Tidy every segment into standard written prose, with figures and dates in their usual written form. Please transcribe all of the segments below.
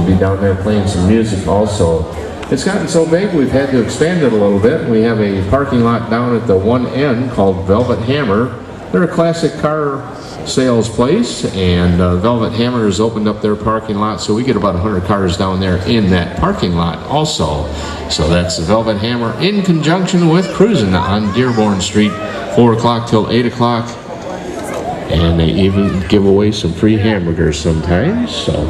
will be down there playing some music also. It's gotten so big we've had to expand it a little bit. We have a parking lot down at the one end called Velvet Hammer. They're a classic car sales place, and Velvet Hammer has opened up their parking lot, so we get about 100 cars down there in that parking lot also. So that's the Velvet Hammer in conjunction with Cruisin' on Dearborn Street, 4 o'clock till 8 o'clock. And they even give away some free hamburgers sometimes. So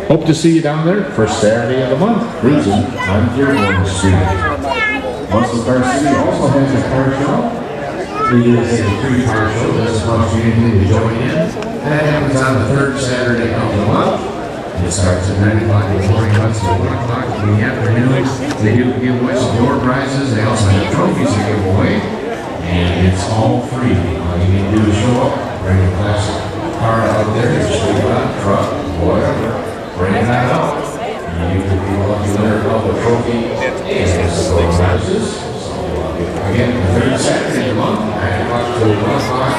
hope to see you down there first Saturday of the month, Cruisin' on Dearborn Street. Muscle Car City also has a car show. We do a free car show. That's an opportunity to join in. That happens on the third Saturday of the month. It starts at 9 o'clock in the morning, runs till 1 o'clock in the afternoon. They do give away some door prizes. They also have trophies to give away. And it's all free. All you need to do is show up, bring a classic car out there, your truck, whatever. Bring that out. And you can be a lucky winner of the trophy and some door prizes. Again, the third Saturday of the month, 9 o'clock till 1 o'clock,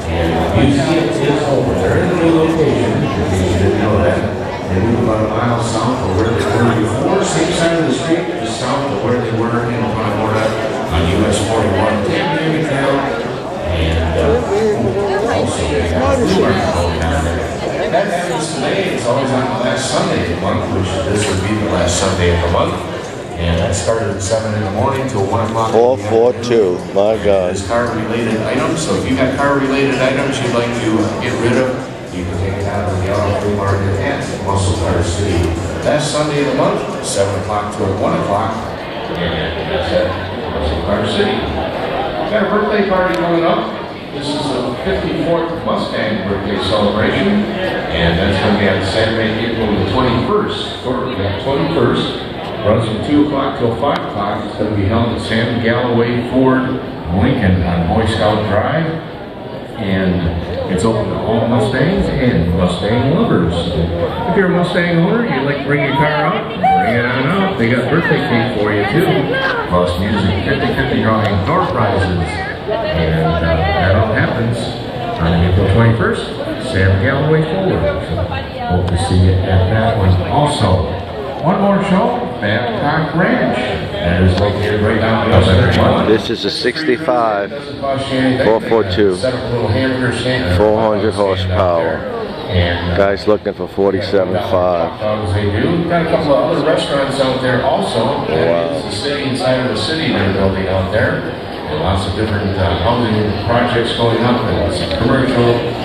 and the museum is open. They're in a new location, in case you didn't know that. They moved about a mile south of where they were before, same side of the street, just south of where they were in Florida, on US 41, Tammy Trail, and also they have a Blue Arch going down there. That happens today. It's always on the last Sunday of the month, which this would be the last Sunday of the month. And that started at 7 in the morning till 1 o'clock. 442, my God. It's car-related items, so if you got car-related items you'd like to get rid of, you can take it out of the auto flea market at Muscle Car City. Last Sunday of the month, 7 o'clock till 1 o'clock. And that's at Muscle Car City. Got a birthday party coming up. This is the 54th Mustang birthday celebration. And that's going to be on Saturday, April the 21st. Or the 21st. Runs from 2 o'clock till 5 o'clock. It's going to be held at Sam Galloway Ford Lincoln on Boy Scout Drive. And it's open to all Mustangs and Mustang lovers. If you're a Mustang owner, you'd like to bring your car out, bring it on out. They got birthday cake for you too. Plus music, 50-50 drawing, door prizes. And that all happens on April 21st, Sam Galloway Ford. So hope to see you at that one also. One more show, Babcock Ranch. That is located right down the other. This is a 65 442, 400 horsepower. Guys looking for 47.5. They do. Got a couple of other restaurants out there also. Wow. It's the city inside of the city they're building out there. And lots of different housing projects going up, and some commercial.